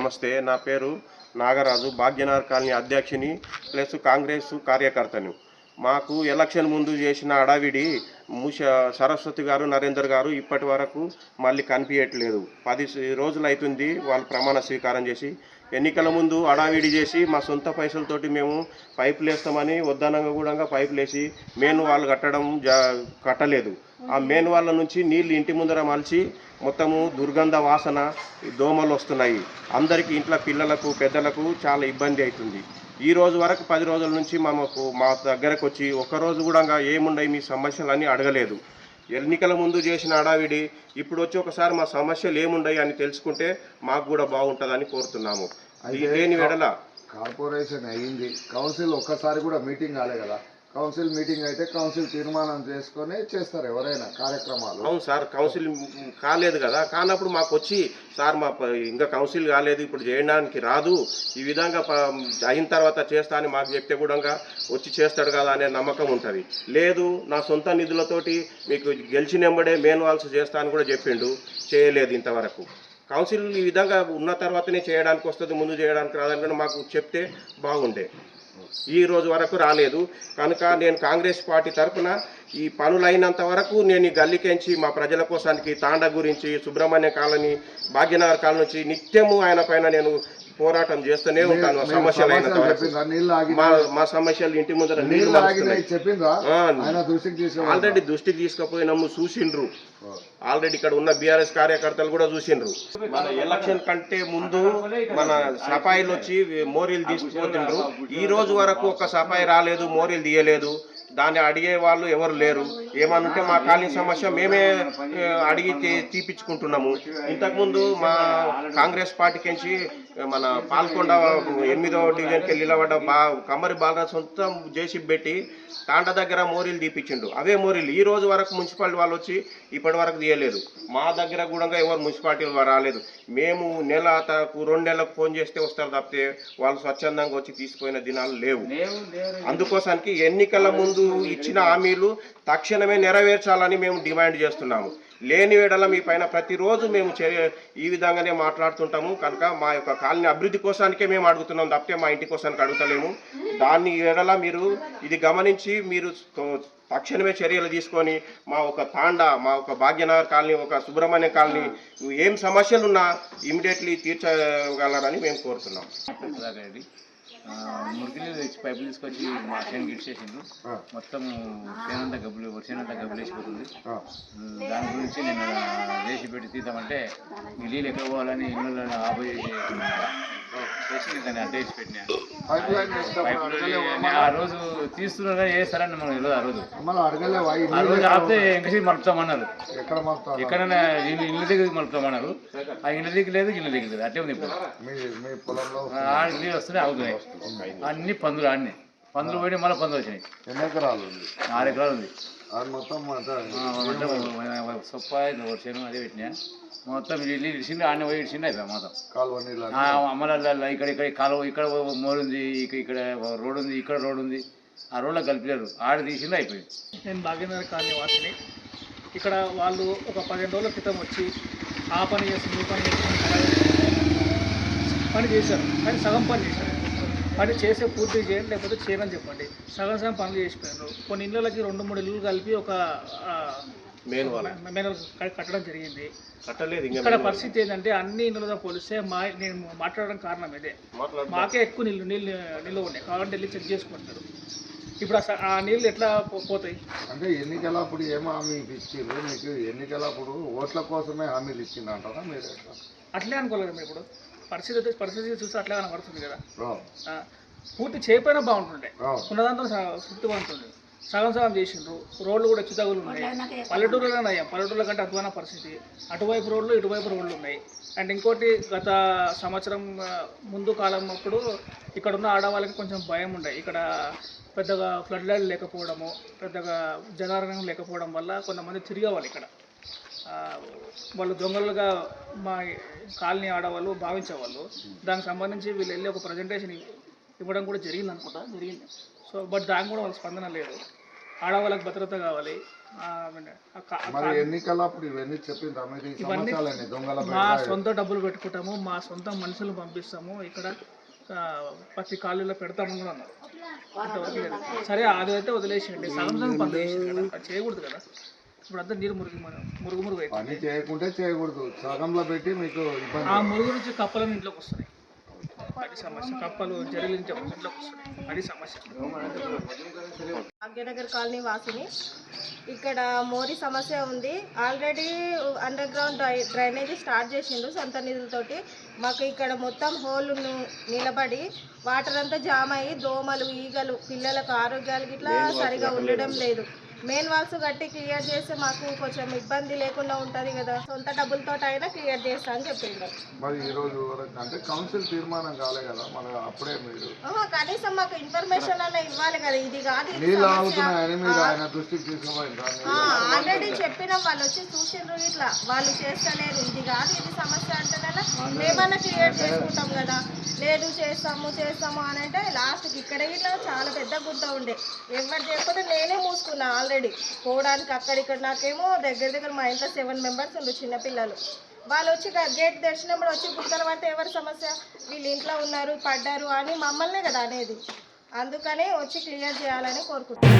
నమస్తే. నా పేరు నాగరాజు, భాగ్యనగర్ కాలనీ అధ్యక్షుని ప్లస్ కాంగ్రెస్ కార్యకర్తను. మాకు ఎలక్షన్ ముందు చేసిన అడావిడి సరస్వతి గారు, నరేందర్ గారు ఇప్పటి వరకు మళ్ళీ కనిపించట్లేదు. 10 రోజులు అవుతుంది వాళ్ళు ప్రమాణ స్వీకారం చేసి. ఎన్నికల ముందు అడావిడి చేసి మా సొంత పైసలతోటి మేము పైపులు వేస్తామని వద్దనంగా కూడా పైపులు వేసి మెయిన్ వాళ్ళు కట్టలేదు. ఆ మెయిన్ వాళ్ళ నుంచి నీళ్ళు ఇంటి ముందర మలిచి మొత్తము దుర్గంధ వాసన, దోమలు వస్తున్నాయి. అందరికీ ఇంట్లో పిల్లలకు పెద్దలకు చాలా ఇబ్బంది అవుతుంది. ఈ రోజు వరకు 10 రోజుల నుంచి మా దగ్గరకు వచ్చి ఒక్కరోజు కూడా ఏముండయి మీ సమస్యలు అడగలేదు. ఎన్నికల ముందు చేసిన అడావిడి ఇప్పుడు వచ్చి ఒకసారి మా సమస్యలు ఏముండయి అని తెలుసుకుంటే మాకు కూడా బాగుంటుందని కోరుతున్నాము. దేని వెడల కార్పొరేషన్ అయ్యింది, కౌన్సిల్ ఒక్కసారి కూడా మీటింగ్ కాలే కదా. కౌన్సిల్ మీటింగ్ అయితే కౌన్సిల్ తీర్మానం చేసుకొని చేస్తారు ఎవరైనా కార్యక్రమాలు. అవును సార్, కౌన్సిల్ కాలేదు కదా. కానప్పుడు మాకు వచ్చి సార్ ఇంకా కౌన్సిల్ కాలేదు, ఇప్పుడు చేయడానికి రాదు, ఈ విధంగా అయిన తర్వాత చేస్తా అని మాకు చెప్తే కూడా వచ్చి చేస్తాడు కదా అనే నమ్మకం ఉంటుంది. లేదు నా సొంత నిధులతోటి మీకు గెలిచినెంబడే మెయిన్ వాల్స్ చేస్తా అని కూడా చెప్పిండు. చేయలేదు ఇంతవరకు. కౌన్సిల్ ఈ విధంగా ఉన్న తర్వాతనే చేయడానికి వస్తుంది, ముందు చేయడానికి రాదని కూడా మాకు చెప్తే బాగుండే. ఈ రోజు వరకు రాలేదు కనుక నేను కాంగ్రెస్ పార్టీ తరఫున ఈ పనులైనంత వరకు నేను ఈ గల్లీకెంచి మా ప్రజల కోసానికి తాండా గురించి, సుబ్రహ్మణ్య కాలనీ, భాగ్యనగర్ కాలనీ నుంచి నిత్యము ఆయన పైన నేను పోరాటం చేస్తూనే ఉంటాను. సమస్యలు అయినంత వరకు మా సమస్యలు ఇంటి ముందర నీళ్ళు ఆల్రెడీ దృష్టికి తీసుకుపోయినాము, చూసిండ్రు. ఆల్రెడీ ఇక్కడ ఉన్న బీఆర్ఎస్ కార్యకర్తలు కూడా చూసిండ్రు. మన ఎలక్షన్ కంటే ముందు మన సఫాయిలు వచ్చి మోరీలు తీసుకుపోతుండ్రు. ఈ రోజు వరకు ఒక సఫాయి రాలేదు, మోరీలు తీయలేదు. దాన్ని అడిగే వాళ్ళు ఎవరు లేరు. ఏమనుంటే మా కాలనీ సమస్య మేమే అడిగి తీపించుకుంటున్నాము. ఇంతకుముందు మా కాంగ్రెస్ పార్టీకించి మన పాల్కొండ 8వ డివిజన్కి నిలబడ్డ కమ్మరి బాలరాజు సొంతం జేసీబీ పెట్టి తాండ దగ్గర మోరీలు తీపించిండు. అవే మోరీలు ఈ రోజు వరకు మున్సిపాలిటీ వాళ్ళు వచ్చి ఇప్పటి వరకు తీయలేదు. మా దగ్గర కూడా ఎవరు మున్సిపాలిటీ రాలేదు. మేము 2 నెలలకు ఫోన్ చేస్తే వస్తారు తప్పితే వాళ్ళు స్వచ్ఛందంగా వచ్చి తీసుకుపోయిన దినాలు లేవు. అందుకోసానికి ఎన్నికల ముందు ఇచ్చిన హామీలు తక్షణమే నెరవేర్చాలని మేము డిమాండ్ చేస్తున్నాము. లేని వేళ మీ పైన ప్రతిరోజు మేము ఈ విధంగానే మాట్లాడుతుంటాము. కనుక మా యొక్క కాలనీ అభివృద్ధి కోసానికే మేము అడుగుతున్నాం తప్పితే మా ఇంటి కోసానికి అడుగుతలేము. దాన్ని వేళ మీరు ఇది గమనించి మీరు తక్షణమే చర్యలు తీసుకొని మా ఒక తాండా, మా ఒక భాగ్యనగర్ కాలనీ, ఒక సుబ్రహ్మణ్య కాలనీ ఏం సమస్యలున్నా ఇమీడియట్లీ తీర్చగలరని మేము కోరుతున్నాం. మురికిలు తెచ్చి పైపులు తీసుకొచ్చి మా చేను గిడిచేసిండ్రు. మొత్తం చేనంతా గబ్బులేసిపోతుంది. దాని గురించి నేను వేసి పెట్టి తీద్దామంటే ఈ నీళ్ళు ఎక్కడ పోవాలని ఇళ్ళలో ఆపోజిట్ చేసి దాన్ని అడ్డేసి పెట్టినా. ఆ రోజు తీస్తున్నా చేస్తారని మనం తెలియదు. ఆ రోజు ఆపితే ఎంకసేపు మలుపుతామన్నారు. ఎక్కడైనా ఇళ్ళ దగ్గర మలుపుతామన్నారు. ఆ ఇళ్ళ దగ్గర లేదు, ఇళ్ళ దగ్గర లేదు, అట్టే ఉంది. ఇప్పుడు నీళ్ళు వస్తున్నాయి, అవుతున్నాయి. అన్ని పందులు పోయి మళ్ళీ పందులు వచ్చినాయి. 6 ఎకరాలు ఉంది. మొత్తం చేను అదే పెట్టినా. మొత్తం ఇల్లు ఇడిచింది, ఆడనే పోయి ఇడిచింది అయిపోయా మొత్తం. అమ్మల ఇక్కడ కాలువ, ఇక్కడ మోరుంది, ఇక్కడ రోడ్ ఉంది, ఇక్కడ రోడ్ ఉంది. ఆ రోడ్లో కలిపలేరు, ఆడ తీసింది అయిపోయింది. నేను భాగ్యనగర్ కాలనీ వాసిని. ఇక్కడ వాళ్ళు ఒక 15 రోజుల క్రితం వచ్చి ఆ పని చేసి ఈ పని చేశారు. కానీ సగం పని చేశారు. పని చేసే పూర్తి చేయండి, లేకపోతే చేయని చెప్పండి. సగం పనులు చేసిపోయారు. కొన్ని ఇళ్ళకి 2-3 ఇళ్ళు కలిపి ఒక మెయిన్ కట్టడం జరిగింది. ఇక్కడ పరిస్థితి ఏంటంటే అన్ని ఇళ్ళతో పోలిస్తే నేను మాట్లాడడం కారణం ఇదే. మాకే ఎక్కువ నీళ్ళు ఉన్నాయి కాబట్టి వెళ్ళి చెక్ చేసుకుంటారు. ఇప్పుడు ఆ నీళ్ళు ఎట్లా పోతాయి అంటే ఎన్నికలప్పుడు ఏమో హామీ ఇచ్చిండ్రు మీకు? ఎన్నికలప్పుడు ఓట్ల కోసమే హామీలు ఇచ్చిందంటారా మీరు? అట్లే అనుకోలేదు. మేము ఇప్పుడు పరిస్థితి చూస్తే అట్లా కనబడుతుంది కదా. పూర్తి చేయకపోయినా బాగుంటుండే, ఉన్నదాంతో తృప్తిగా ఉంటుంది. సగం చేసిండ్రు. రోడ్లు కూడా చితగులు ఉన్నాయి. పల్లెటూరులో నయ్యాం, పల్లెటూరుల కంటే అధ్వాన పరిస్థితి. అటువైపు రోడ్లు, ఇటువైపు రోడ్లు ఉన్నాయి. అండ్ ఇంకోటి, గత సంవత్సరం ముందు కాలం అప్పుడు ఇక్కడ ఉన్న ఆడవాళ్ళకి కొంచెం భయం ఉండే. ఇక్కడ పెద్దగా ఫ్లడ్ లైట్ లేకపోవడము, పెద్దగా జనారణం లేకపోవడం వల్ల కొంతమంది తిరిగేవాళ్ళు. ఇక్కడ వాళ్ళు దొంగలుగా మా కాలనీ ఆడవాళ్ళు భావించేవాళ్ళు. దానికి సంబంధించి వీళ్ళు వెళ్ళి ఒక ప్రజెంటేషన్ ఇవ్వడం కూడా జరిగింది. సో బట్ దానికి కూడా వాళ్ళ స్పందన లేదు. ఆడవాళ్ళకి భద్రత కావాలి. మరి ఎన్నికలప్పుడు ఇవన్నీ చెప్పిండ్రా మీరు ఈ ఇవన్నీ సమస్యలని దొంగల మా సొంత డబ్బులు పెట్టుకుంటాము, మా సొంత మనుషులు పంపిస్తాము, ఇక్కడ ప్రతి కాలేజీలో పెడతామని కూడా అన్నారు. అంతవరకు లేదు. సరే అదైతే వదిలేసేయండి, సగం సగం పనులు చేసింది కదా, అది చేయకూడదు కదా. ఇప్పుడు అంతా నీరు మురుగు పని అవుతుంది. చేయకుంటే చేయకూడదు, సగంలో పెట్టి మీకు ఇబ్బంది. ఆ మురుగు నుంచి కప్పలను ఇంట్లోకి వస్తున్నాయి, అది సమస్య. కప్పలు జరుగులు ఇంట్లోకి వస్తున్నాయి, అది సమస్య. భాగ్యనగర్ కాలనీ వాసిని. ఇక్కడ మోరీ సమస్య ఉంది. Already under ground drainage start చేసిండు సొంత నిధులతోటి. మాకు ఇక్కడ మొత్తం హోల్ నిలబడి వాటర్ అంతా జామ్ అయ్యి దోమలు ఈగలు పిల్లలకు ఆరోగ్యాలకి ఇట్లా సరిగా ఉండడం లేదు. మెయిన్ వాల్స్ కట్టి క్లియర్ చేస్తే మాకు కొంచెం ఇబ్బంది లేకుండా ఉంటుంది కదా, సొంత డబ్బులతో అయినా క్లియర్ చేస్తా అని చెప్పిండ్రు. మరి ఈ రోజు అంటే కౌన్సిల్ తీర్మానం కాలే కదా, మన అప్పుడే మీరు కనీసం మాకు ఇన్ఫర్మేషన్ అన్న ఇవ్వాలి కదా, ఇది కాదు ఇది నీళ్ళు సమస్య. ఆగుతున్నాయని మీరు ఆయన దృష్టికి తీసుకుపోయిండ్రా? ఆల్రెడీ చెప్పినాం, వాళ్ళు వచ్చి చూసిండ్రు, ఇట్లా వాళ్ళు చేస్తలేరు, ఇది కాదు ఇది సమస్య అంటేనే మేమన్నా క్లియర్ చేసుకుంటాం కదా. లేదు చేస్తాము అని అంటే లాస్ట్కి ఇక్కడ ఇట్లా చాలా పెద్ద గుంత ఉండే, ఎవరు చేయకపోతే నేనే మూసుకున్నా ఆల్రెడీ పోవడానికి అక్కడిక్కడ. నాకేమో దగ్గర మా ఇంట్లో 7 మెంబర్స్ ఉండు చిన్నపిల్లలు. వాళ్ళు వచ్చి గేట్ తెరిచినప్పుడు వచ్చి గుంతలు పడితే ఎవరి సమస్య, వీళ్ళు ఇంట్లో ఉన్నారు పడ్డారు అని మమ్మల్నే కదా అనేది. అందుకని వచ్చి క్లియర్ చేయాలని కోరుకుంటున్నాను.